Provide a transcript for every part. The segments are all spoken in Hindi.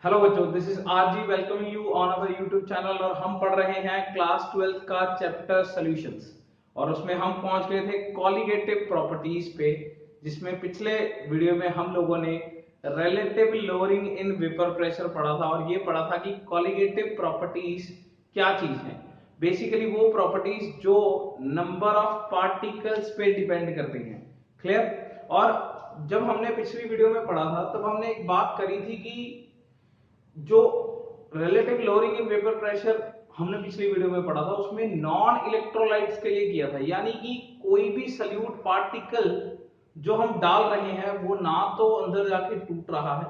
हेलो बच्चों, this is RG welcoming you on our YouTube channel. और हम पढ़ रहे हैं क्लास 12 का चैप्टर सॉल्यूशंस। और उसमें हम पहुंच गए थे कॉलिगेटिव प्रॉपर्टीज पे, जिसमें पिछले वीडियो में हम लोगों ने relative lowering in vapour pressure पढ़ा था। और ये पढ़ा था कि कॉलिगेटिव प्रॉपर्टीज क्या चीज है। बेसिकली वो प्रॉपर्टीज जो नंबर ऑफ पार्टिकल्स पे डिपेंड करती हैं। क्लियर। और जब हमने पिछली वीडियो में पढ़ा था तब हमने एक बात करी थी कि जो relative lowering in vapour pressure हमने पिछली वीडियो में पढ़ा था उसमें नॉन इलेक्ट्रोलाइट्स के लिए किया था, यानी कि कोई भी सल्यूट पार्टिकल जो हम डाल रहे हैं वो ना तो अंदर जाके टूट रहा है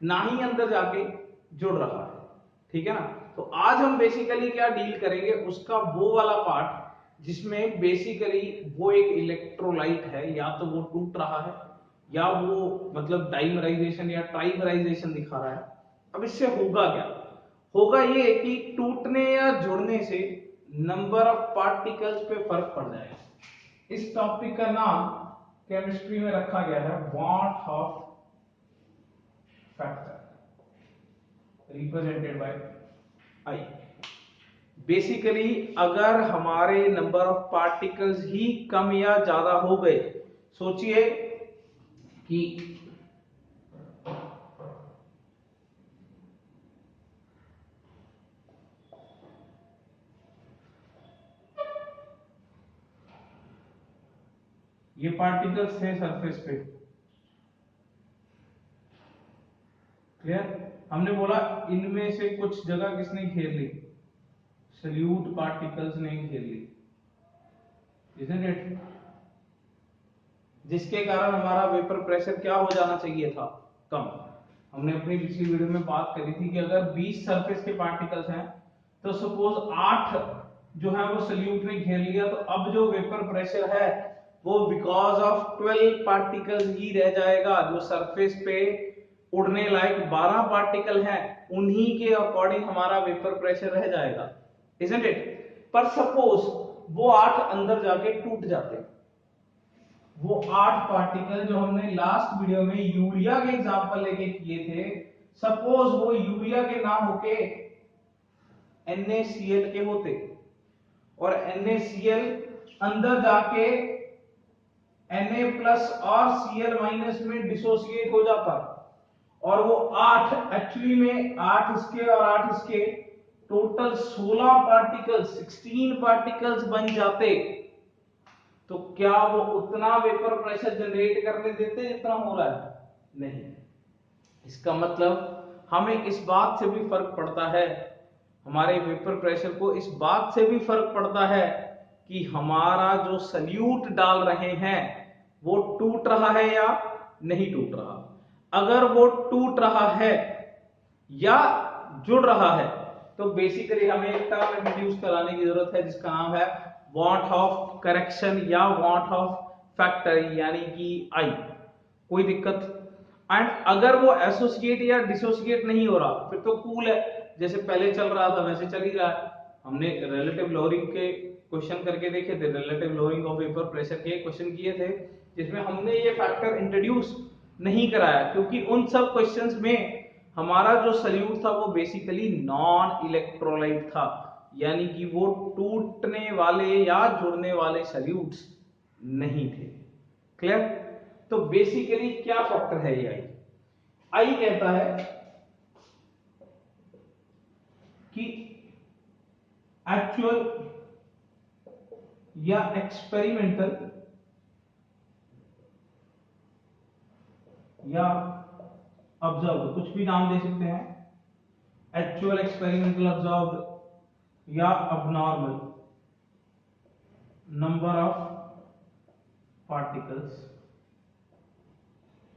ना ही अंदर जाके जुड़ रहा है। ठीक है ना। तो आज हम बेसिकली क्या डील करेंगे, उसका वो वाला पार्ट जिसमें बेसिकली वो एक इलेक्ट्रोलाइट है, या तो वो टूट रहा है या वो मतलब डाइमराइजेशन या ट्राइमराइजेशन दिखा रहा है। अब इससे होगा क्या? होगा ये कि टूटने या जुड़ने से नंबर ऑफ पार्टिकल्स पे फर्क पड़ जाएगा। इस टॉपिक का नाम केमिस्ट्री में रखा गया है what of factor represented by I. Basically अगर हमारे नंबर ऑफ पार्टिकल्स ही कम या ज्यादा हो गए, सोचिए कि ये पार्टिकल्स थे सरफेस पे। क्लियर। हमने बोला इनमें से कुछ जगह किसने घेर ली? सल्यूट पार्टिकल्स ने घेर ली, इजंट इट? जिसके कारण हमारा वेपर प्रेशर क्या हो जाना चाहिए था? कम। हमने अपनी पिछली वीडियो में बात करी थी कि अगर 20 सरफेस के पार्टिकल्स हैं तो सपोज 8 जो है वो सल्यूट ने घेर लिया, तो अब जो वेपर प्रेशर है वो बिकॉज ऑफ 12 पार्टिकल्स ही रह जाएगा। जो सरफेस पे उड़ने लायक 12 पार्टिकल हैं उन्हीं के अकॉर्डिंग हमारा वेपर प्रेशर रह जाएगा, इजंट इट? पर सपोज वो 8 अंदर जाके टूट जाते, वो 8 पार्टिकल जो हमने लास्ट वीडियो में यूरिया के एग्जांपल लेके किए थे, सपोज वो यूरिया के ना होके NaCl के होते और NaCl अंदर जाके Na प्लस और Cl माइनस में डिसोसिएट हो जाता, और वो 8 एक्चुअली में 8 इसके और 8 इसके टोटल 16 पार्टिकल्स 16 पार्टिकल्स बन जाते, तो क्या वो उतना वेपर प्रेशर जनरेट करने देते जितना हो रहा है? नहीं। इसका मतलब हमें इस बात से भी फर्क पड़ता है, हमारे वेपर प्रेशर को इस बात से भी फर्क पड़ता है कि हमारा जो सल्यूट डाल रहे हैं वो टूट रहा है या नहीं टूट रहा। अगर वो टूट रहा है या जुड़ रहा है तो बेसिकली हमें एक टर्म इंट्रोड्यूस कराने की जरूरत है जिसका नाम है वाट ऑफ करेक्शन या वाट ऑफ फैक्टर, यानी कि आई। कोई दिक्कत? एंड अगर वो एसोसिएट या डिसोसिएट नहीं हो रहा फिर तो कूल है, जैसे पहले चल रहा था वैसे चल ही रहा है। हमने रिलेटिव लोअरिंग के क्वेश्चन करके देखे थे, relative lowering of vapour pressure के क्वेश्चन किए थे जिसमें हमने ये फैक्टर इंट्रोड्यूस नहीं कराया, क्योंकि उन सब क्वेश्चंस में हमारा जो सल्यूट था वो बेसिकली नॉन इलेक्ट्रोलाइट था, यानी कि वो टूटने वाले या जुड़ने वाले सल्यूट्स नहीं थे। क्लियर? तो बेसिकली क्या फैक्टर है ये? आई कहता है कि एक्चुअल या एक्सपेरिमेंटल या ऑब्जर्व, कुछ भी नाम दे सकते हैं, एक्चुअल, एक्सपेरिमेंटल, ऑब्जर्व या abnormal number of particles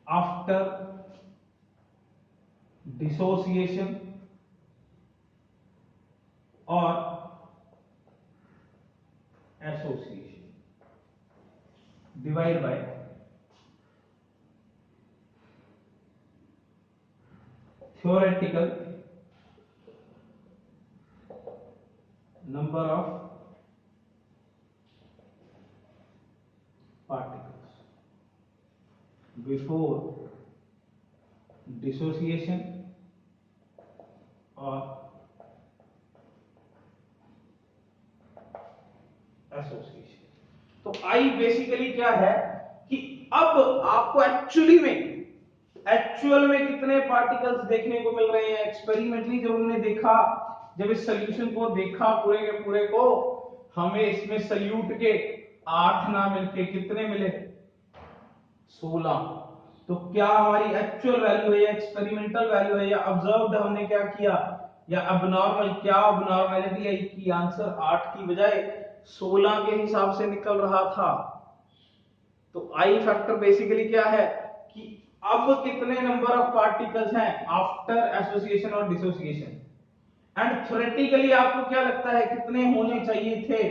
after dissociation और association divide by theoretical number of particles before dissociation तो आई बेसिकली क्या है कि अब आपको एक्चुअल में कितने पार्टिकल्स देखने को मिल रहे हैं। एक्सपेरिमेंटली जब हमने देखा, जब इस सोल्यूशन को देखा पूरे के पूरे को, हमें इसमें सल्यूट के 8 ना मिलके कितने मिले, 16। तो क्या हमारी एक्चुअल वैल्यू है या एक्सपेरिमेंटल वैल्यू है या ऑब्जर्व्ड हमने क्या किया या अबनॉर्मल, क्या अबनॉर्मलिटी आई कि आंसर 8 की बजाय 16 के हिसाब से निकल रहा था। तो आई फैक्टर बेसिकली क्या है कि अब कितने नंबर ऑफ पार्टिकल्स हैं आफ्टर एसोसिएशन और डिसोसिएशन, एंड थ्योरेटिकली आपको क्या लगता है कितने होने चाहिए थे,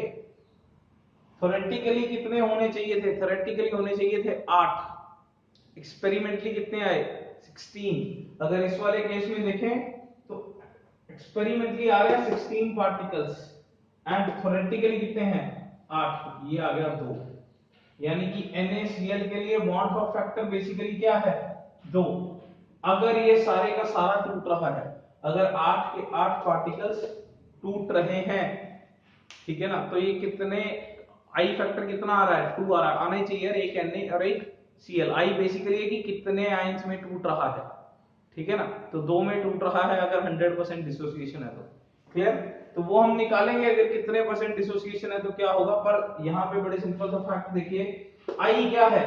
थ्योरेटिकली कितने होने चाहिए थे, थ्योरेटिकली होने चाहिए थे 8, एक्सपेरिमेंटली कितने आए 16। अगर इस वाले केस में देखें तो एक्सपेरिमेंटली आ रहे हैं 16 पार्टिकल्स एंड थ्योरेटिकली कितने हैं 8, ये आ गया 2। यानी कि NaCl के लिए बॉन्ड ऑफ फैक्टर बेसिकली क्या है 2। अगर ये सारे का सारा टूट रहा है, अगर 8 के 8 पार्टिकल्स टूट रहे हैं, ठीक है ना, तो ये कितने आई फैक्टर कितना आ रहा है 2 आ रहा है, आना ही चाहिए एक Na और एक Cl। आई बेसिकली है कि कितने आयंस में टूट रहा है, ठीक है ना, तो 2 में टूट रहा है अगर 100% डिसोसिएशन है तो। क्लियर? तो वो हम निकालेंगे अगर कितने परसेंट डिसोसिएशन है तो क्या होगा। पर यहाँ पे बड़े सिंपल सा फैक्ट देखिए, आई क्या है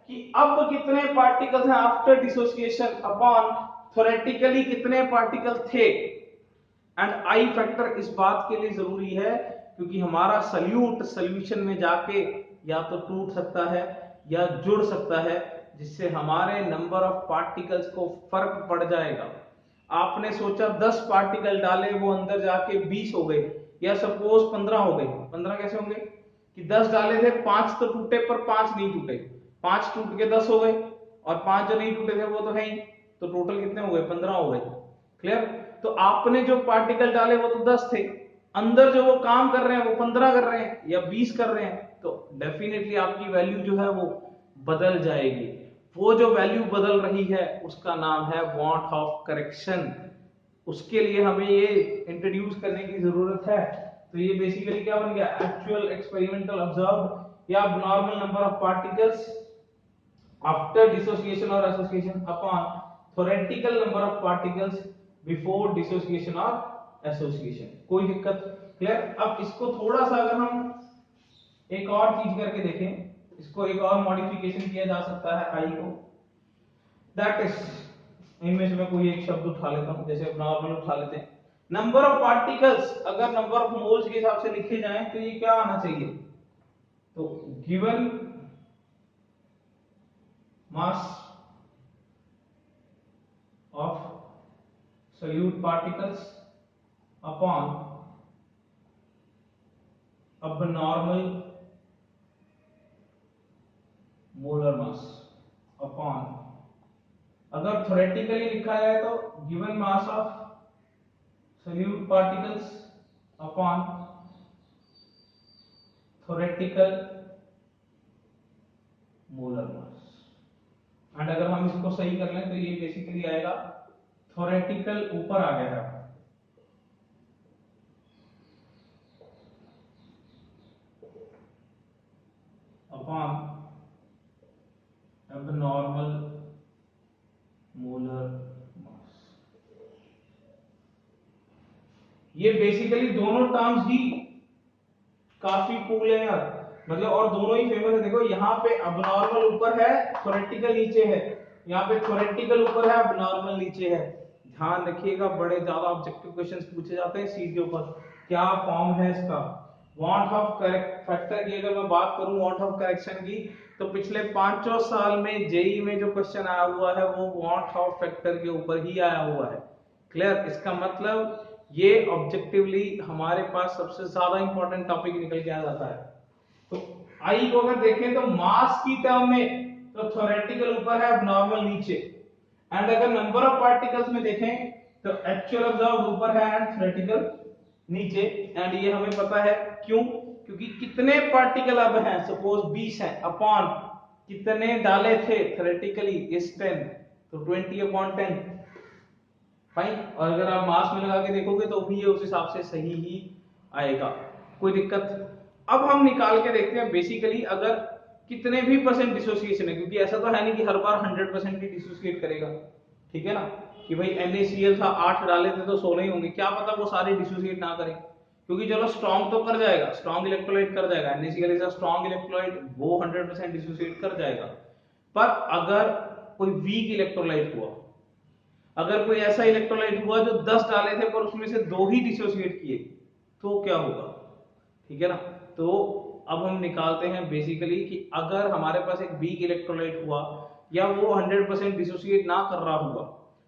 कि अब कितने पार्टिकल्स हैं आफ्टर डिसोसिएशन अपॉन थ्योरेटिकली कितने पार्टिकल थे। एंड आई फैक्टर इस बात के लिए जरूरी है क्योंकि हमारा सल्यूट सॉल्यूशन में जाके या तो टूट सकता है या जुड़ सकता है, जिससे हमारे नंबर ऑफ पार्टिकल्स को फर्क पड़ जाएगा। आपने सोचा 10 पार्टिकल डाले, वो अंदर जाके 20 हो गए, या सपोज 15 हो गए। 15 कैसे होंगे कि 10 डाले थे, 5 तो टूटे पर 5 नहीं टूटे, 5 टूट के 10 हो गए और 5 जो नहीं टूटे थे वो तो है ही, तो टोटल कितने हो गए 15 हो गए। क्लियर? तो आपने जो पार्टिकल डाले वो तो 10 थे, अंदर जो वो काम कर रहे हैं वो 15 कर रहे हैं या 20 कर रहे हैं, तो डेफिनेटली आपकी वैल्यू जो है वो बदल जाएगी। वो जो वैल्यू बदल रही है उसका नाम है वांट ऑफ करेक्शन। उसके लिए हमें ये इंट्रोड्यूस करने की जरूरत है। तो ये बेसिकली क्या बन गया, एक्चुअल एक्सपेरिमेंटल ऑब्जर्व्ड या abnormal number of particles after dissociation और association upon theoretical number of particles before dissociation और एसोसिएशन। कोई दिक्कत? क्लियर? अब इसको थोड़ा सा अगर हम एक और चीज करके देखें, इसको एक और मॉडिफिकेशन किया जा सकता है आई को, दैट इज, इनमें से मैं कोई एक शब्द उठा लेता हूं, जैसे नॉर्मल उठा लेते हैं। नंबर ऑफ पार्टिकल्स अगर नंबर ऑफ मोल्स के हिसाब से लिखे जाएं तो ये क्या आना चाहिए, तो given mass of solute particles upon abnormal molar mass upon, अगर थ्योरेटिकली लिखा जाए तो given mass of solute particles upon theoretical molar mass। And अगर हम इसको सही कर लें तो ये बेसिकली आएगा थ्योरेटिकल ऊपर आ गया है अपॉन abnormal molar mass। ये बेसिकली दोनों टर्म्स ही काफी कूल है यार, मतलब और दोनों ही फेमस है। देखो यहाँ पे abnormal ऊपर है, थ्योरेटिकल नीचे है, यहाँ पे थ्योरेटिकल ऊपर है, abnormal नीचे है। ध्यान रखिएगा, बड़े ज्यादा ऑब्जेक्टिव क्वेश्चंस पूछे जाते हैं सीट के ऊपर। क्या फॉर्म है इसका, वांट ऑफ फैक्टर की अगर मैं बात करूं, वांट ऑफ करेक्शन की, तो पिछले 5 साल में जेई में जो क्वेश्चन आया हुआ है वो वांट ऑफ फैक्टर के ऊपर ही आया हुआ है। क्लियर? इसका मतलब ये ऑब्जेक्टिवली हमारे पास सबसे ज्यादा इंपॉर्टेंट टॉपिक निकल के आ जाता है। तो आई को अगर देखें तो मास की टर्म में तो थ्योरेटिकल ऊपर है, abnormal नीचे, एंड अगर नंबर ऑफ पार्टिकल्स में देखें तो एक्चुअल ऑब्जर्व्ड ऊपर है एंड थ्योरेटिकल नीचे। एंड ये हमें पता है क्यों, क्योंकि कितने पार्टिकल अब हैं, सपोज 20 हैं, अपॉन कितने डाले थे थ्योरेटिकली इस 10, तो 20/10 फाइन। और अगर आप मास में लगा के देखोगे तो भी ये उस हिसाब से सही ही आएगा। कोई दिक्कत? अब हम निकाल के देखते हैं बेसिकली अगर कितने भी परसेंट डिसोसिएशन है, क्योंकि ऐसा तो है नहीं कि हर बार 100% ही डिसोसिएट करेगा, ठीक है ना, कि भाई NaCl था 8 डाले थे तो 16 ही होंगे, क्या पता वो सारे डिसोसिएट ना करें, क्योंकि चलो स्ट्रॉन्ग तो कर जाएगा, स्ट्रॉन्ग इलेक्ट्रोलाइट कर जाएगा, NaCl is a strong electrolyte, वो 100% डिसोसिएट कर जाएगा। पर अगर कोई वीक इलेक्ट्रोलाइट हुआ, अगर कोई ऐसा इलेक्ट्रोलाइट हुआ जो 10 डाले थे पर उसमें से 2 ही डिसोसिएट किए, तो क्या होगा, ठीक है ना। तो अब हम निकालते हैं बेसिकली कि अगर हमारे पास एक वीक इलेक्ट्रोलाइट हुआ या वो 100% डिसोसिएट ना कर रहा हुआ,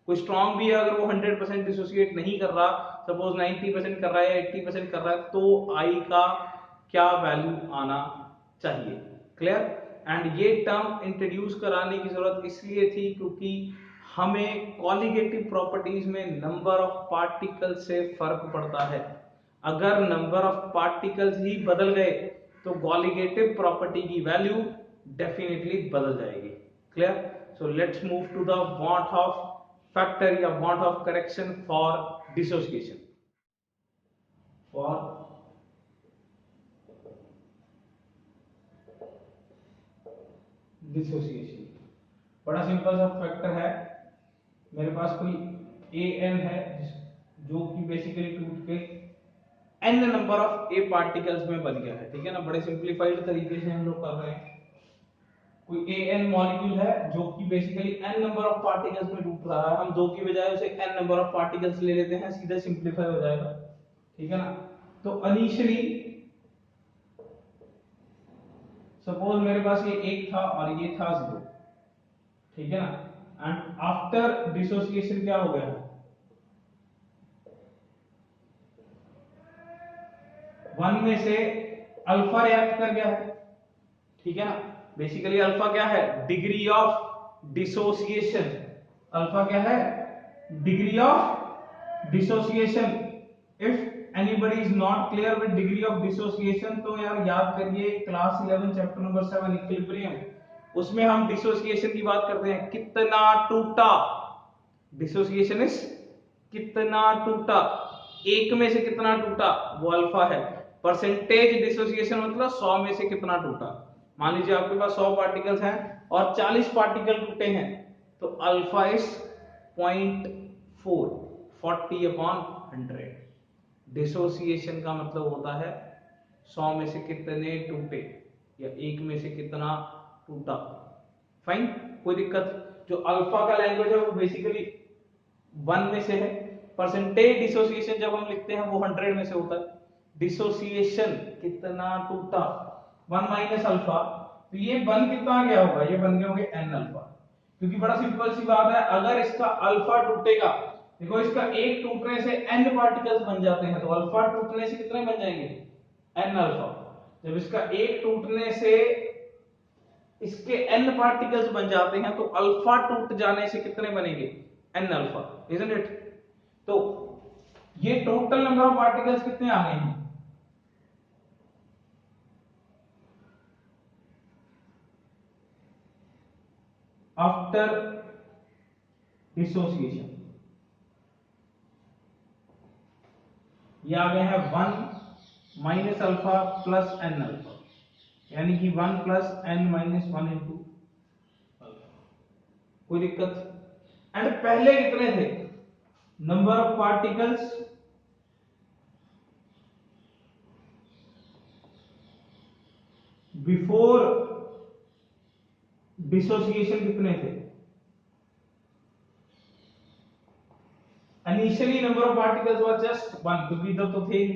कोई स्ट्रॉन्ग भी है अगर वो 100% डिसोसिएट नहीं कर रहा, सपोज 90% कर रहा है या 80% कर रहा है, तो आई का क्या वैल्यू आना चाहिए, क्लियर। एंड ये टर्म इंट्रोड्यूस कराने की जरूरत इसलिए थी क्योंकि हमें कॉलिगेटिव प्रॉपर्टीज में नंबर ऑफ पार्टिकल से फर्क पड़ता है। अगर नंबर ऑफ पार्टिकल्स ही बदल गए तो कॉलिगेटिव प्रॉपर्टी की वैल्यू डेफिनेटली बदल जाएगी, clear. So let's move to the van't Hoff factor या van't Hoff correction for dissociation. For dissociation बड़ा सिंपल सा फैक्टर है, मेरे पास कोई an है जो कि बेसिकली टूट के n number of a particles में बन गया है, ठीक है ना, बड़े सिंपलीफाइड तरीके से हम लोग कर रहे हैं। कोई an मॉलिक्यूल है जो कि basically n number of particles में टूट रहा है, हम 2 की बजाय उसे n नंबर ऑफ पार्टिकल्स ले लेते हैं, सीधा सिंपलीफाई हो जाएगा, ठीक है ना। तो इनिशियली सपोज मेरे पास ये 1 था और ये था 0, ठीक है ना, एंड आफ्टर डिसोसिएशन क्या हो गया, 1 में से अल्फा रिएक्ट कर गया है, ठीक है ना। बेसिकली अल्फा क्या है, डिग्री ऑफ डिसोसिएशन, अल्फा क्या है, degree of dissociation. If anybody is not clear with degree of dissociation तो यार याद करिए क्लास 11 चैप्टर नंबर 7 इक्विलिब्रियम, उसमें हम डिसोसिएशन की बात करते हैं, कितना टूटा, डिसोसिएशन इज कितना टूटा, एक में से कितना टूटा वो अल्फा है, परसेंटेज डिसोसिएशन मतलब 100 में से कितना टूटा। मान लीजिए आपके पास 100 पार्टिकल्स हैं और 40 पार्टिकल टूटे हैं, तो अल्फा इज 0.4, 40/100। डिसोसिएशन का मतलब होता है 100 में से कितने टूटे या एक में से कितना टूटा, फाइन, कोई दिक्कत। जो अल्फा का लैंग्वेज है वो बेसिकली 1 में से है, परसेंटेज डिसोसिएशन जब हम लिखते हैं वो 100 में से होता है। डिसोसिएशन कितना टूटा 1 माइनस अल्फा, तो ये बन कितना गया होगा, ये बन गए होंगे n अल्फा, क्योंकि बड़ा सिंपल सी बात है, अगर इसका अल्फा टूटेगा, देखो इसका एक टूटने से n पार्टिकल्स बन जाते हैं, तो अल्फा टूटने से कितने बन जाएंगे, n अल्फा। जब इसका एक टूटने से इसके n पार्टिकल्स बन जाते हैं तो अल्फा टूट जाने से कितने बनेंगे, n अल्फा, इजंट इट। तो ये टोटल नंबर ऑफ पार्टिकल्स कितने आ गए हैं, आफ्टर डिसोसिएशन, ये आ गए हैं 1 minus alpha plus n alpha, यानी कि 1 plus n minus 1 into alpha, कोई दिक्कत। एंड पहले कितने थे, number of particles before dissociation कितने थे, initially number of particles was just 1, क्योंकि इधर तो थे ही,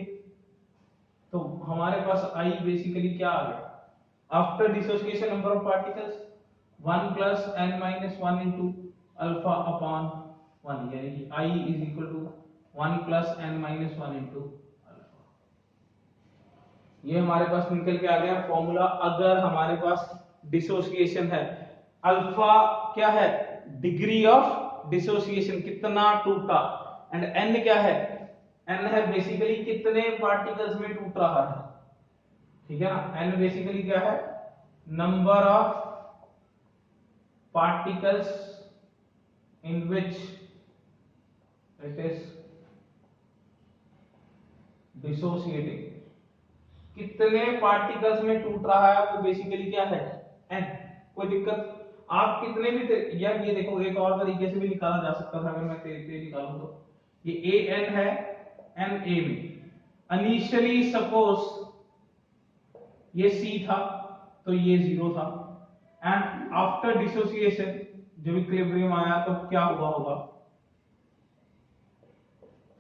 तो हमारे पास आई बेसिकली क्या आ गया, after dissociation number of particles 1 plus n minus 1 into alpha upon 1, यानी कि i is equal to 1 plus n minus 1 into alpha. ये हमारे पास निकल के आ गया फॉर्मूला। अगर हमारे पास डिसोसिएशन है, अल्फा क्या है, डिग्री ऑफ डिसोसिएशन कितना टूटा, एंड n क्या है, n है बेसिकली कितने पार्टिकल्स में टूट रहा है, ठीक है ना, n बेसिकली क्या है, number of particles in which it is dissociating, कितने पार्टिकल्स में टूट रहा है वो बेसिकली क्या है, n। कोई दिक्कत? आप कितने भी यार ये देखो, एक और तरीके से भी निकाला जा सकता था, अगर मैं तेज निकालूं तो ये an है n a में। इनिशियली सपोज ये c था तो ये 0 था, एंड आफ्टर डिसोसिएशन जब इक्विलिब्रियम आया तो क्या हुआ होगा,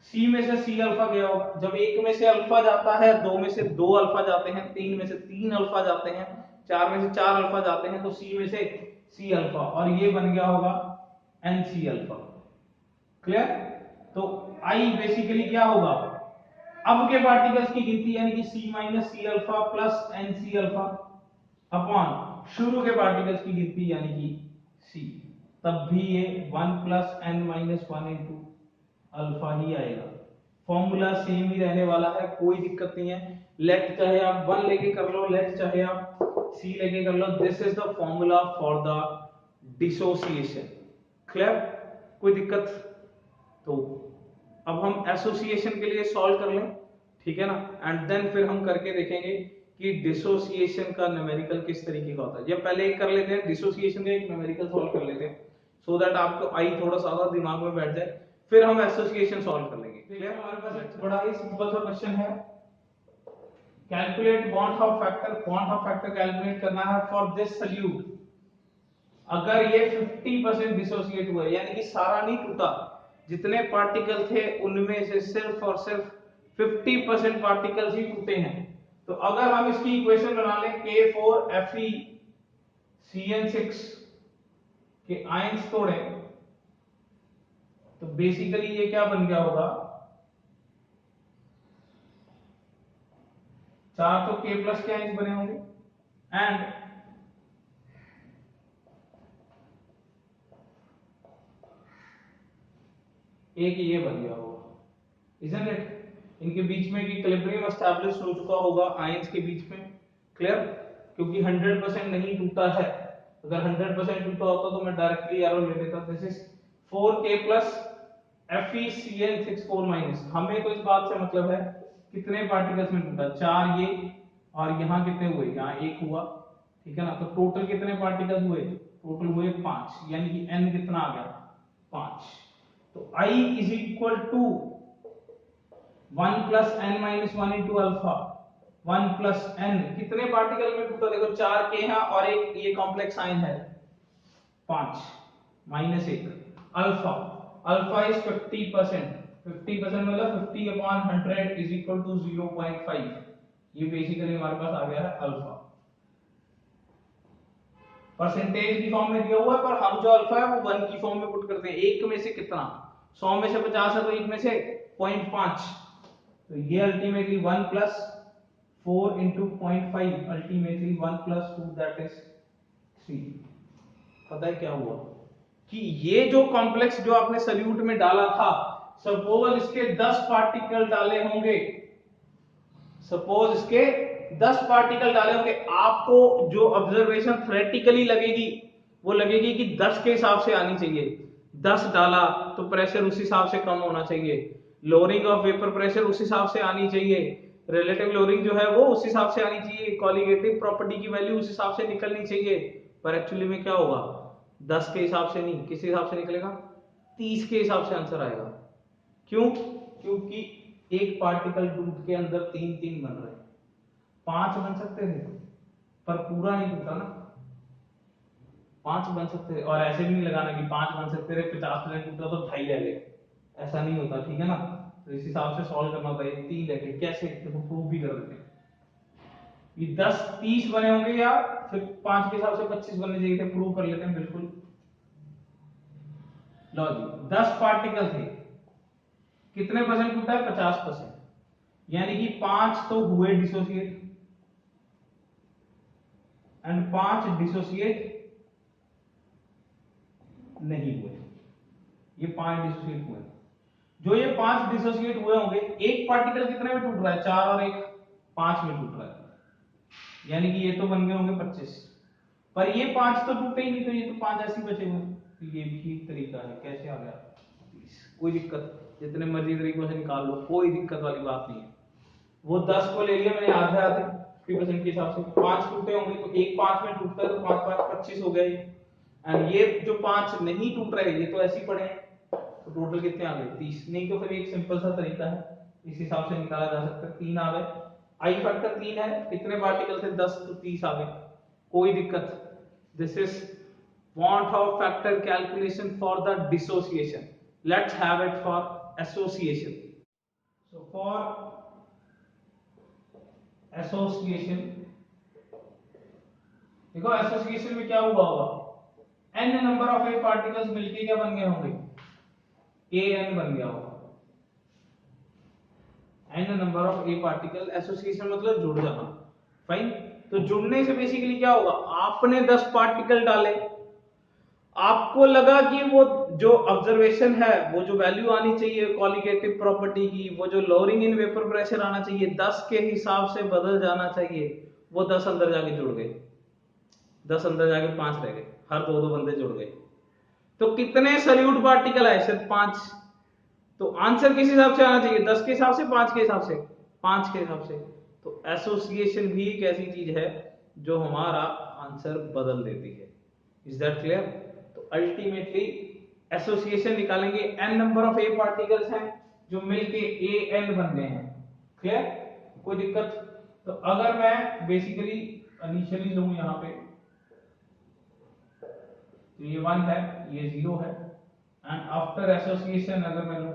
C में से C अल्फा गया होगा। जब एक में से अल्फा जाता है, दो में से दो अल्फा जाते हैं, तीन में से तीन अल्फा जाते हैं, चार में से चार अल्फा जाते हैं, तो C में से C अल्फा, और ये बन गया होगा NC अल्फा। क्लियर? तो I बेसिकली क्या होगा, अब के पार्टिकल्स की गिनती यानी कि C minus C alpha plus NC alpha upon शुरू के पार्टिकल्स की गिनती यानी कि C। तब भी ये 1 plus n minus 1 into alpha ही आएगा। फॉर्मूला सेम ही रहने वाला है, कोई दिक्कत नहीं है। लेट चाहे आप 1 लेके कर लो, लेट चाहे आप C लेके कर लो, this is the formula for the dissociation. Clear? कोई दिक्कत? तो अब हम एसोसिएशन के लिए सॉल्व कर लें, ठीक है ना, एंड देन फिर हम करके देखेंगे कि डिसोसिएशन का न्यूमेरिकल किस तरीके का होता है। ये पहले एक कर लेते हैं, डिसोसिएशन का एक न्यूमेरिकल सॉल्व कर लेते हैं, सो दैट आपको आई थोड़ा सा दिमाग में बैठ जाए, फिर हम एसोसिएशन सॉल्व कर लेंगे। ठीक है, हमारे पास एक बड़ा ही सिंपल सा क्वेश्चन है, calculate bond of factor calculate करना है फॉर दिस सॉल्यूट। अगर ये 50% डिसोसिएट हुआ यानी कि सारा नहीं टूटा, जितने पार्टिकल थे उनमें से सिर्फ और सिर्फ 50% पार्टिकल्स ही टूटे हैं, तो अगर हम इसकी इक्वेशन बना लें K4Fe के आयंस तोड़े, तो बेसिकली ये क्या बन गया होगा, 4 तो K प्लस के आयंस बने होंगे, एंड एक ये बन गया होगा, इजंट इट? इनके बीच में इक्विलिब्रियम एस्टैब्लिश हो चुका होगा आयंस के बीच में। क्लियर? क्योंकि 100% नहीं टूटा है, अगर 100% टूटा होता तो मैं डायरेक्टली एरो ले लेता। This is 4K plus FeCl6 4-। हमें तो इस बात से मतलब है कितने पार्टिकल्स में टूटा, 4 ये, और यहाँ कितने हुए, यहाँ 1 हुआ, ठीक है ना, तो टोटल कितने पार्टिकल्स हुए, टोटल हुए 5, यानी कि n कितना आ गया, 5। तो I is equal to 1 plus n minus 1 into alpha, 1 plus n, कितने पार्टिकल में टूटा, देखो 4 के हैं और एक ये कॉम्प्लेक्स आयन है 5 माइनस 1 अल्फा, अल्फा इज 50%, 50% मतलब 50 अपॉन 100 इज इक्वल टू 0.5। ये बेसिकली हमारे पास आ गया है अल्फा, परसेंटेज की फॉर्म में दिया हुआ है, पर हम जो अल्फा है वो 1 की फॉर्म में पुट करते हैं। एक में से कितना, 100 में से 50 है तो एक में से 0.5, तो ये ultimately 1 plus 4 into 0.5, ultimately 1 plus 2 that is 3। पता है क्या हुआ कि ये जो कॉम्प्लेक्स जो आपने सॉल्यूट में डाला था, सपोज इसके 10 पार्टिकल डाले होंगे, सपोज इसके 10 पार्टिकल डाले होंगे, आपको जो ऑब्जर्वेशन थ्योरेटिकली लगेगी वो लगेगी कि 10 के हिसाब से आनी चाहिए। 10 डाला तो प्रेशर उस हिसाब से कम होना चाहिए, लोअरिंग ऑफ वेपर प्रेशर उस हिसाब से आनी चाहिए, रिलेटिव लोअरिंग जो है वो उस हिसाब से आनी चाहिए, कोलिगेटिव प्रॉपर्टी की वैल्यू उस हिसाब से निकलनी चाहिए। पर एक्चुअली में क्या होगा, 10 के हिसाब से नहीं, किस हिसाब से निकलेगा, 30 के हिसाब से आंसर आएगा। क्यों? क्योंकि एक पार्टिकल टूट के अंदर 3 बन रहे हैं, 5 बन सकते थे पर पूरा नहीं टूटा ना, 5 बन सकते थे, और ऐसे भी नहीं लगाना कि 5 बन सकते थे 50% टूटा तो 2.5 ले ले, ऐसा नहीं होता, ठीक है ना। तो इस हिसाब से सॉल्व करना होता है, 3 लेके कैसे, देखो प्रूव भी कर देते हैं। ये 10 30 बने होंगे या फिर 5 के हिसाब से 25 बनने चाहिए थे, प्रूव कर लेते हैं बिल्कुल। लो जी, 10 पार्टिकल थे, कितने परसेंट टूटा है, 50%, यानी कि 5 तो हुए डिसोसिएट एंड 5 डिसोसिएट नहीं हुए, ये 5 डिसोसिएट हुए। जो ये 5 डिसोसिएट हुए होंगे, एक पार्टिकल कितने में टूट रहा है, 4 और 1 5 में टूट रहा है, यानी कि ये तो बन गए होंगे 25, पर ये 5 तो टूटे ही नहीं, तो ये तो 5 ऐसे ही बचे हुए। तो ये भी तरीका है, कैसे आ गया, कोई दिक्कत, जितने मर्जी तरीकों से निकाल लो, कोई दिक्कत वाली बात नहीं है। वो 10 को ले लिया मैंने आधे आधे 50% के हिसाब से, 5 टूटे होंगे तो एक 5 में टूटता है तो 5 5 25 हो गया ये। एंड ये जो 5 नहीं टूट रहे ये तो ऐसे ही पड़े हैं, तो टोटल कितने आ गए 30। नहीं तो फिर एक सिंपल सा तरीका है, इस हिसाब से निकाला जा सकता है। 3 आ गए, आई फैक्टर 3 है, कितने पार्टिकल थे 10 तो 30 आ गए, कोई दिक्कत। This is want of factor calculation for the dissociation. Let's have it for association. So for association, देखो एसोसिएशन में क्या हुआ होगा, n number of A particles मिलके क्या बन गए होंगे, an बन गया होगा। n number of A particle, association मतलब जुड़ जाना, फाइन। तो जुड़ने से बेसिकली क्या होगा, आपने 10 पार्टिकल डाले, आपको लगा कि वो जो ऑब्जर्वेशन है, वो जो वैल्यू आनी चाहिए कॉलिगेटिव प्रॉपर्टी की, वो जो लोअरिंग इन वेपर प्रेशर आना चाहिए 10 के हिसाब से बदल जाना चाहिए, वो 10 अंदर जाके जुड़ गए, 10 अंदर जाके 5 रह गए, हर दो दो बंदे जुड़ गए। तो कितने सल्यूट पार्टिकल आए, सिर्फ 5। तो आंसर किस हिसाब से आना चाहिए, 10 के हिसाब से, 5 के हिसाब से, 5 के हिसाब से। तो एसोसिएशन भी एक ऐसी चीज है जो हमारा आंसर बदल देती है। Is that clear? तो अल्टीमेटली एसोसिएशन निकालेंगे, n number of A particles हैं जो मिलके an बन गए हैं। क्लियर? कोई दिक्कत? तो अगर मैं बेसिकली इनिशियली लूं यहां पे, तो ये 1 है, ये 0 है, एंड आफ्टर एसोसिएशन अगर मैं लूं,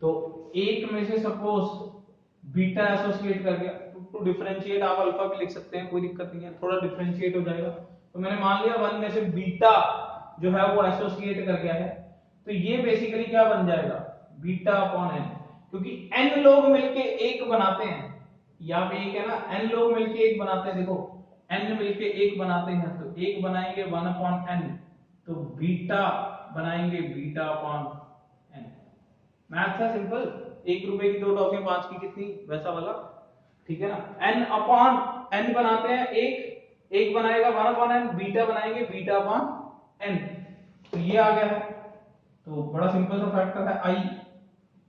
तो एक में से सपोज बीटा एसोसिएट कर गया, टू डिफरेंशिएट आप अल्फा भी लिख सकते हैं, कोई दिक्कत नहीं है, थोड़ा डिफरेंशिएट हो जाएगा। तो मैंने मान लिया 1 में से बीटा जो है वो एसोसिएट कर गया है, तो ये बेसिकली क्या बन जाएगा, बीटा अपॉन एन, क्योंकि n लोग मिलके एक बनाते हैं, यहाँ पे एक है ना, n लोग मिलके एक बनाते हैं, देखो n मिलके एक बनाते हैं, तो एक बनाएंगे 1 अपॉन n, तो बीटा बनाएंगे बीटा अपॉन n। मैथ है सिंपल, 1 रुपए की 2 टॉफियां 5 की कितनी, वैसा वाला, ठीक है ना। n अपॉन n बनाते हैं एक, एक बनाएगा 1 अपॉन n, बीटा बनाएंगे बीटा अपॉन n, तो ये आ गया है। तो बड़ा सिंपल सा फैक्टर है i,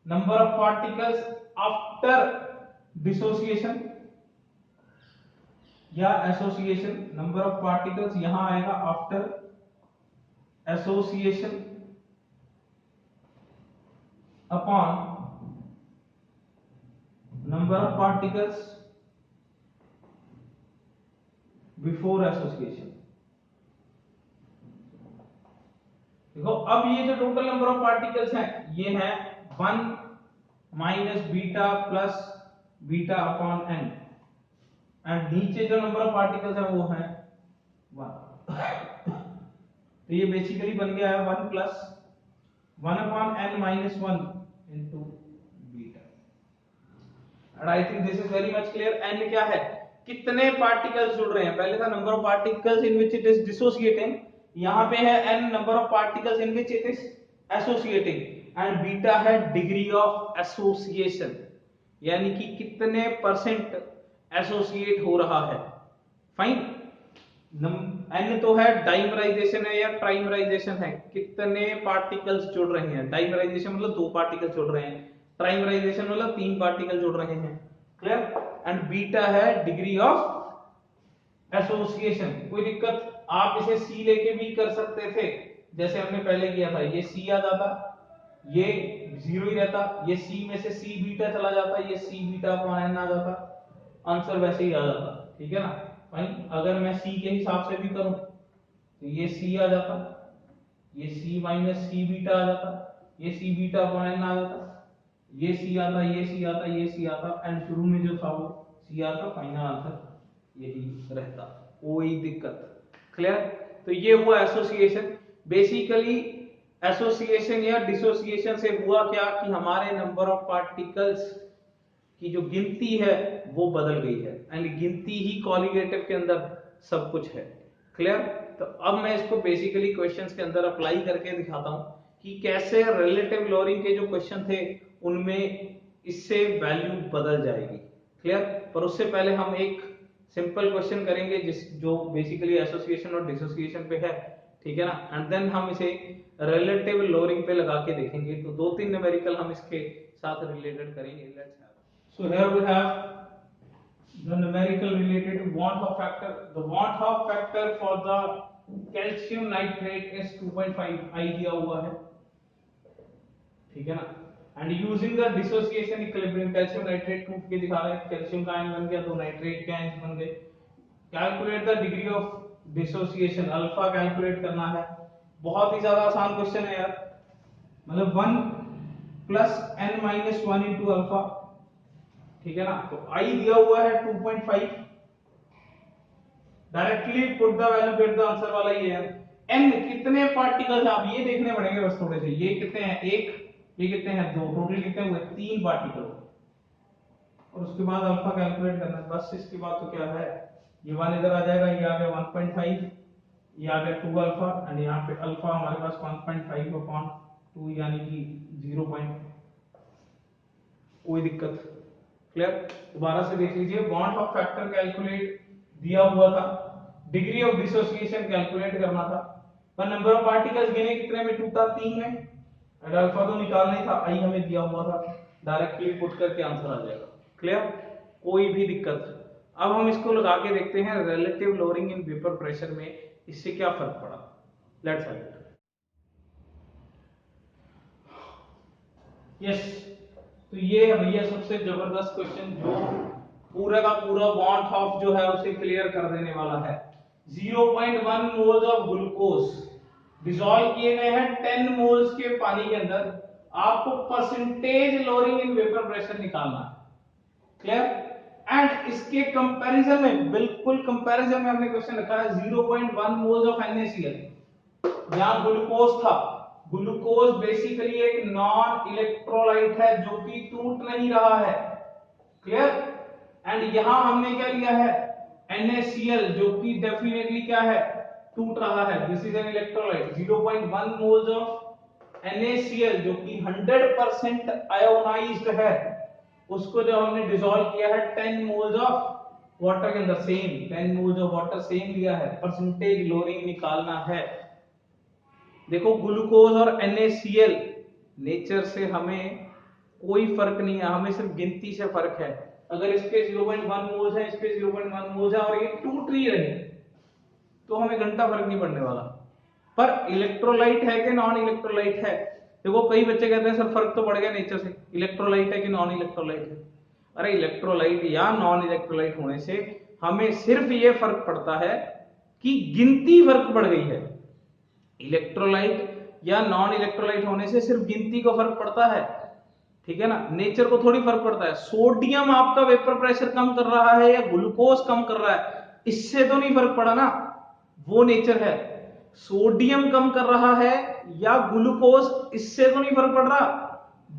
number of particles after dissociation या एसोसिएशन, नंबर ऑफ पार्टिकल्स यहां आएगा after association upon number of particles before association. देखो अब ये जो टोटल नंबर ऑफ पार्टिकल्स हैं ये है 1 minus beta plus beta upon n, and नीचे जो नंबर ऑफ पार्टिकल्स है वो है 1। तो ये बेसिकली बन गया है 1 plus 1 upon n minus 1 into beta. And I think this is very much clear. n क्या है, कितने पार्टिकल्स जुड़ रहे हैं, पहले था number of particles in which it is dissociating, यहां पे है n number of particles in which it is associating, and beta है डिग्री ऑफ एसोसिएशन, यानी कि कितने परसेंट एसोसिएट हो रहा है। फाइन, n तो है डाइमराइजेशन है या ट्राइमराइजेशन है, कितने पार्टिकल्स जुड़ रहे हैं, डाइमराइजेशन मतलब 2 पार्टिकल जुड़ रहे हैं, ट्राइमराइजेशन मतलब 3 पार्टिकल जुड़ रहे हैं। क्लियर? एंड बीटा है डिग्री ऑफ एसोसिएशन। कोई दिक्कत? आप इसे c लेके भी कर सकते थे जैसे हमने पहले किया था, ये c आ जाता, ये 0 ही रहता, ये c में से c बीटा चला जाता, ये c बीटा अपॉन n आ जाता, आंसर वैसे ही आ जाता, ठीक है ना। भाई अगर मैं c के हिसाब से भी करूं तो ये c आ जाता, ये c माइनस c बीटा आ जाता, ये c बीटा अपॉन n आ जाता, ये c आता, ये c आता, ये c आता, एंड शुरू में जो था वो c आता, फाइनल आंसर यही रहता, कोई दिक्कत। क्लियर? तो ये हुआ एसोसिएशन। बेसिकली एसोसिएशन या डिसोसिएशन से हुआ क्या कि हमारे नंबर ऑफ पार्टिकल्स की जो गिनती है वो बदल गई है, एंड गिनती ही कॉलिगेटिव के अंदर सब कुछ है। क्लियर? तो अब मैं इसको बेसिकली क्वेश्चंस के अंदर अप्लाई करके दिखाता हूं कि कैसे रिलेटिव लोअरिंग के जो क्वेश्चन थे उनमें इससे वैल्यू बदल जाएगी। क्लियर? पर उससे पहले हम एक सिंपल क्वेश्चन करेंगे जिस जो बेसिकली एसोसिएशन और डिसोसिएशन पे है, ठीक है ना, एंड देन हम इसे रिलेटिव लोअरिंग पे लगा के देखेंगे। तो 2-3 न्यूमेरिकल हम इसके साथ रिलेटेड करेंगे। Let's have, so here we have the numerical related to want of factor. The want of factor for the calcium nitrate is 2.5 I दिया हुआ है, ठीक है ना, and using the dissociation equilibrium calcium nitrate टूट के दिखा रहे हैं, कैल्शियम का आयन बन गया तो नाइट्रेट के आयन बन गए। Calculate the degree of dissociation, alpha calculate करना है। बहुत ही ज्यादा आसान क्वेश्चन है यार, मतलब 1 + n-1 into अल्फा, ठीक है ना। तो I दिया हुआ है 2.5, directly put the value get the answer वाला ये है। n कितने पार्टिकल्स आप ये देखने पड़ेंगे बस थोड़े से, ये कितने हैं 1, ये कितने हैं 2, टोटल कितने हुए 3 पार्टिकल। और उसके बाद अल्फा कैलकुलेट करना है, बस इसके बाद तो क्या है, ये 1 इधर आ जाएगा, ये आ गया 1.5, ये आ गया 2 अल्फा, एंड यहाँ पे अल्फा हमारे पास 1.5/2 यानी कि 0. कोई दिक्कत, क्लियर। दोबारा से देख लीजिए, बॉन्ड ऑफ फैक्टर कैलकुलेट दिया हुआ था, डिग्री ऑफ डिसोसिएशन कैलकुलेट करना था, पर नंबर ऑफ पार्टिकल्स गिने कितने में टूटा 3 में, एंड अल्फा तो निकालना ही था, आई हमें दिया हुआ था, डायरेक्टली पुट करके आंसर आ जाएगा, क्लियर, कोई भी दिक्कत। अब हम इसको लगा के देखते हैं relative lowering in vapour pressure में इससे क्या फर्क पड़ा। Let's have it. यस, तो ये है भैया सबसे जबरदस्त क्वेश्चन जो पूरा का पूरा बॉन्ड ऑफ जो है उसे क्लियर कर देने वाला है। 0.1 मोल्स ऑफ ग्लूकोज डिसॉल्व किए गए हैं 10 मोल्स के पानी के अंदर, आपको percentage lowering in vapour pressure निकालना है, क्लियर। एंड इसके कंपैरिजन में, बिल्कुल कंपैरिजन में हमने क्वेश्चन रखा है 0.1 मोल्स ऑफ NaCl, जहां ग्लूकोज था। ग्लूकोज बेसिकली एक नॉन इलेक्ट्रोलाइट है जो कि टूट नहीं रहा है, क्लियर। एंड यहां हमने क्या लिया है NaCl जो कि डेफिनेटली क्या है, टूट रहा है, this is an electrolyte. 0.1 moles of NaCl जो कि 100% आयोनाइज्ड है, उसको जो हमने डिसॉल्व किया है 10 मोल्स ऑफ वाटर के अंदर, same 10 moles of water same लिया है, परसेंटेज लोअरिंग निकालना है। देखो ग्लूकोज और NaCl नेचर से हमें कोई फर्क नहीं है, हमें सिर्फ गिनती से फर्क है। अगर इसके 0.1 मोल्स है, इसके 0.1 मोल्स है और ये टूट रही रहे तो हमें घंटा फर्क नहीं पड़ने वाला। पर इलेक्ट्रोलाइट है कि नॉन इलेक्ट्रोलाइट है, देखो कई बच्चे कहते हैं सर फर्क तो पड़ गया नेचर से, इलेक्ट्रोलाइट है कि नॉन इलेक्ट्रोलाइट है। अरे इलेक्ट्रोलाइट या नॉन इलेक्ट्रोलाइट होने से हमें सिर्फ ये फर्क पड़ता है कि गिनती फर्क पड़ गई है। इलेक्ट्रोलाइट या नॉन इलेक्ट्रोलाइट होने से सिर्फ गिनती को फर्क पड़ता है, ठीक है ना, नेचर को थोड़ी फर्क पड़ता है। सोडियम आपका वेपर प्रेशर कम कर रहा है या ग्लूकोज कम कर रहा है, इससे तो नहीं फर्क पड़ा ना, वो नेचर है। सोडियम कम कर रहा है या ग्लूकोज, इससे तो नहीं फर्क पड़ रहा,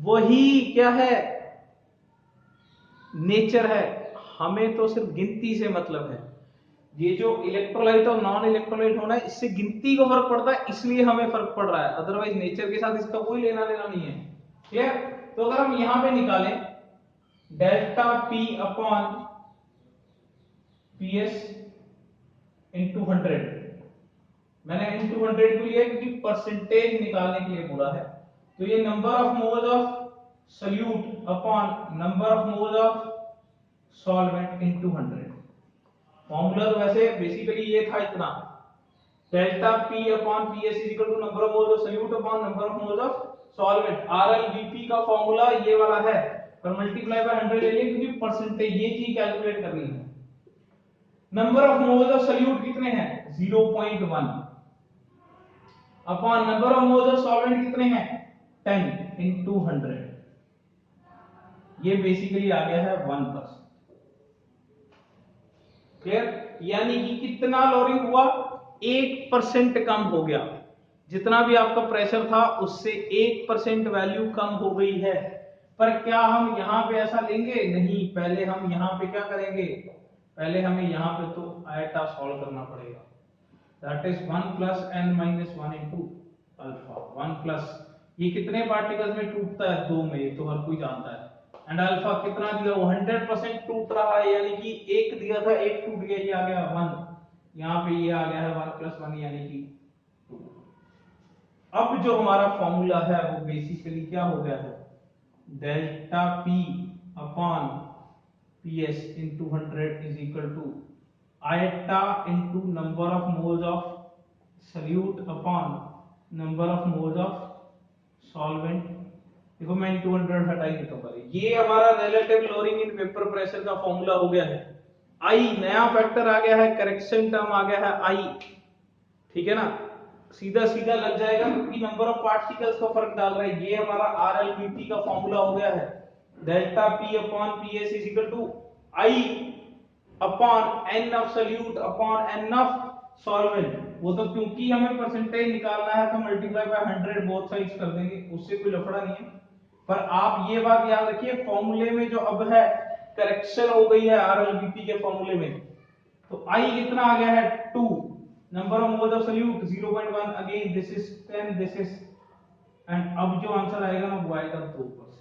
वही क्या है, नेचर है। हमें तो सिर्फ गिनती से मतलब है। ये जो इलेक्ट्रोलाइट और नॉन इलेक्ट्रोलाइट होना है, इससे गिनती को फर्क पड़ता है, इसलिए हमें फर्क पड़ रहा है, अदरवाइज नेचर के साथ इसका कोई लेना देना नहीं है, क्लियर। तो अगर हम यहां पे निकालें delta P upon PS into 100, मैंने इंटू 100 क्यों लिया क्योंकि परसेंटेज निकालने के लिए बोला है। तो ये number of moles of solute upon number of moles of solvent into 100। Formula तो वैसे बेसिकली ये था इतना, delta P upon PS is equal to number of moles of solute upon number of moles of solvent. RLVP का फॉर्मूला ये वाला है, पर मल्टीप्लाई बाय 100 ले लिए क्योंकि परसेंटेज ये चीज कैलकुलेट करनी है। Number of moles of solute कितने हैं 0.1 upon number of moles of solvent कितने हैं 10 इंटू 100, ये बेसिकली आ गया है 1%, क्लियर। यानी कि कितना लोअरिंग हुआ, 1% कम हो गया, जितना भी आपका प्रेशर था उससे 1% वैल्यू कम हो गई है। पर क्या हम यहां पे ऐसा लेंगे, नहीं, पहले हम यहां पे क्या करेंगे, पहले हमें यहां पे तो आयटा सॉल्व करना पड़ेगा, that is 1 + n-1 into alpha. 1 plus ये कितने पार्टिकल्स में टूटता है, 2 में, ये तो हर कोई जानता है। एंड अल्फा कितना दिया, 100% टूट रहा है, यानी कि 1 दिया था 1 टूट गया, ये आ गया 1, यहाँ पे ये आ गया है 1 + 1 यानी कि अब जो हमारा फॉर्मूला है वो बेसिकली क्या हो गया है, delta P upon PS into 100 is equal to iota into number of moles of solute upon number of moles of solvent. देखो मैं 200 हटाई देता हूं पहले। ये हमारा relative lowering in vapour pressure का फॉर्मूला हो गया है। आई नया फैक्टर आ गया है, करेक्शन टर्म आ गया है आई, ठीक है ना, सीधा सीधा लग जाएगा क्योंकि नंबर ऑफ पार्टिकल्स का फर्क डाल रहा है। ये हमारा RLBP का फॉर्मूला हो गया है, delta P upon PS is equal to I upon N of solute upon N of solvent. वो तो क्योंकि हमें परसेंटेज निकालना है तो मल्टीप्लाई बाय 100 बोथ साइड्स कर देंगे, उससे कोई लफड़ा नहीं है। पर आप ये बात याद रखिए, फॉर्मूले में जो अब है करेक्शन हो गई है RLBP के फॉर्मूले में, तो I कितना आ गया है 2, number of moles of solute 0.1, again this is 10, this is, and अब जो आंसर आएगा ना वो आएगा 2%।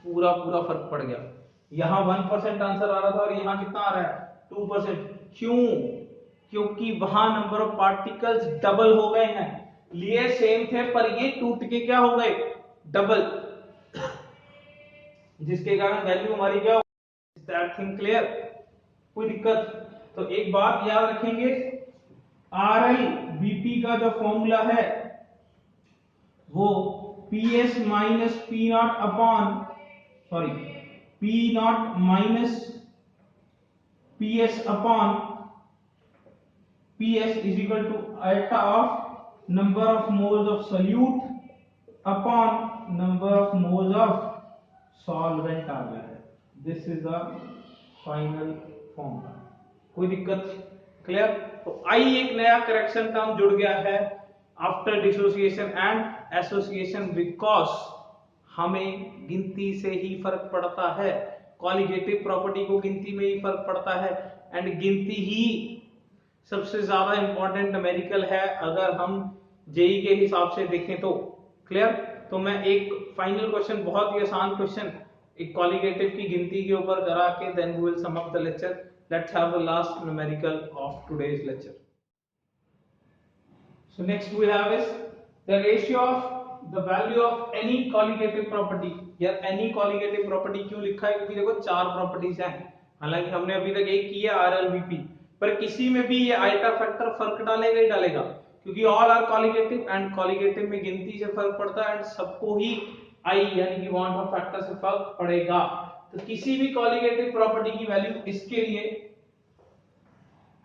पूरा पूरा फर्क पड़ गया। यहां 1% आंसर आ रहा था और यहां कितना आ रहा है 2%। क्यों? क्योंकि वहां नंबर ऑफ पार्टिकल्स डबल हो गए हैं, लिए सेम थे पर ये टूट के क्या हो गए, डबल, जिसके कारण वैल्यू हमारी क्या हो, इज दैट थिंग क्लियर? कोई दिक्कत? तो एक बात याद रखेंगे, RLBP का जो फॉर्मूला है वो PS minus P naught upon P naught minus PS upon PS is equal to iota of number of moles of solute upon number of moles of solvent आ गया है। This is the final formula. कोई दिक्कत? क्लियर? तो आई एक नया करेक्शन टर्म जुड़ गया है after dissociation and association, because हमें गिनती से ही फर्क पड़ता है, क्वालिटेटिव प्रॉपर्टी को गिनती में ही फर्क पड़ता है, एंड गिनती ही सबसे ज्यादा इंपॉर्टेंट न्यूमेरिकल है अगर हम जेई के हिसाब से देखें तो। क्लियर? तो मैं एक फाइनल क्वेश्चन, बहुत ही आसान क्वेश्चन, एक क्वालिटेटिव की गिनती के ऊपर करा के then we will sum up the lecture. Let's have the last numerical of today's lecture. So next we have is the ratio of the value of any colligative property। यार any colligative property क्यों लिखा है? क्योंकि देखो 4 प्रॉपर्टीज हैं, हालांकि हमने अभी तक एक की है RLBP, पर किसी में भी ये आइटा फैक्टर फर्क डालेगा ही डालेगा, क्योंकि all are colligative and colligative में गिनती से फर्क पड़ता है एंड सबको ही आई यानी कि वांट ऑफ फैक्टर से फर्क पड़ेगा। तो किसी भी कॉलिगेटिव प्रॉपर्टी की वैल्यू इसके लिए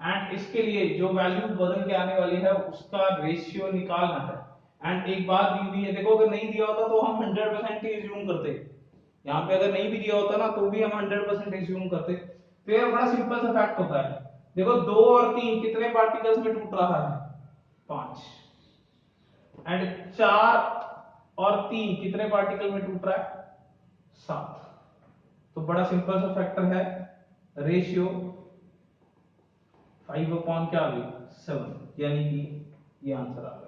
एंड इसके लिए जो वैल्यू बदल के आने वाली है उसका रेशियो निकालना है। एंड एक बात दी हुई है, देखो अगर नहीं दिया होता तो हम 100% ही एज्यूम करते, यहाँ पे अगर नहीं भी दिया होता ना तो भी हम 100% एज्यूम करते। तो ये बड़ा सिंपल सा फैक्ट होता है। देखो 2 और 3 कितने पार्टिकल्स में टूट रहा है? 5। एंड 4 और 3 कितने पार्टिकल में टूट रहा है? 7। तो बड़ा सिंपल सा फैक्टर है, रेशियो 5 अपॉन क्या आ गई 7, यानी कि ये आंसर आ गया।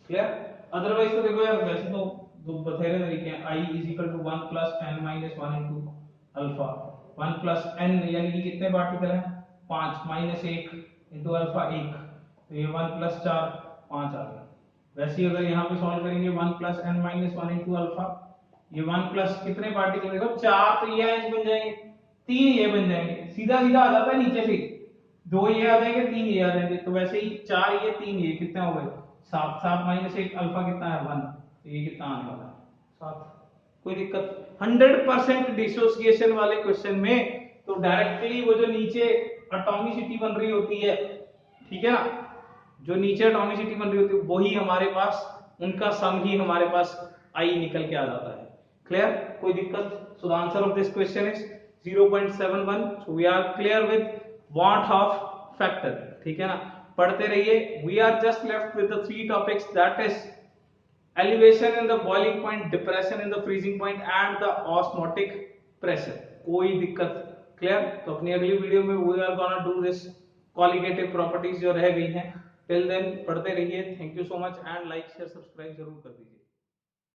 क्लियर? अदरवाइज तो देखो यार, वैसे तो दो बथेरे तरीके हैं, i is equal to 1 plus n minus 1 into alpha. 1 plus n यानी कि कितने पार्टिकल हैं? 5 माइनस 1 इनटू अल्फा 1, तो ये 1 प्लस 4 5 आ गया। वैसे ही अगर यहाँ पे सॉल्व करेंगे 1 plus n minus 1 into alpha, ये 1 प्लस कितने पार्टिकल, देखो 4 तो ये बन जाएंगे, 3 ये बन जाएंगे, सीधा सीधा आ जाता है नीचे से, 2 ये आ जाएंगे 3 ये आ जाएंगे, तो वैसे ही 4 ये 3 ये कितने हो गए 7। 7 माइनस 1 अल्फा कितना है 1, तो ये कितना आने वाला है 7। कोई दिक्कत? 100% डिसोसिएशन वाले क्वेश्चन में तो डायरेक्टली वो जो नीचे एटॉमिसिटी बन रही होती है, ठीक है ना, जो नीचे एटॉमिसिटी बन रही होती है वही हमारे पास, उनका सम ही हमारे पास आई निकल के आ जाता है। क्लियर? कोई दिक्कत? So the answer of this question is 0.71। So we are clear with van't Hoff factor, ठीक है ना। पढ़ते रहिए। We are just left with the 3 topics, that is elevation in the boiling point, depression in the freezing point and the osmotic pressure। कोई दिक्कत? क्लियर? तो अपनी अगली वीडियो में we are gonna do this colligative properties जो रह गई हैं। टिल देन पढ़ते रहिए। Thank you so much and like share subscribe जरूर कर दीजिए।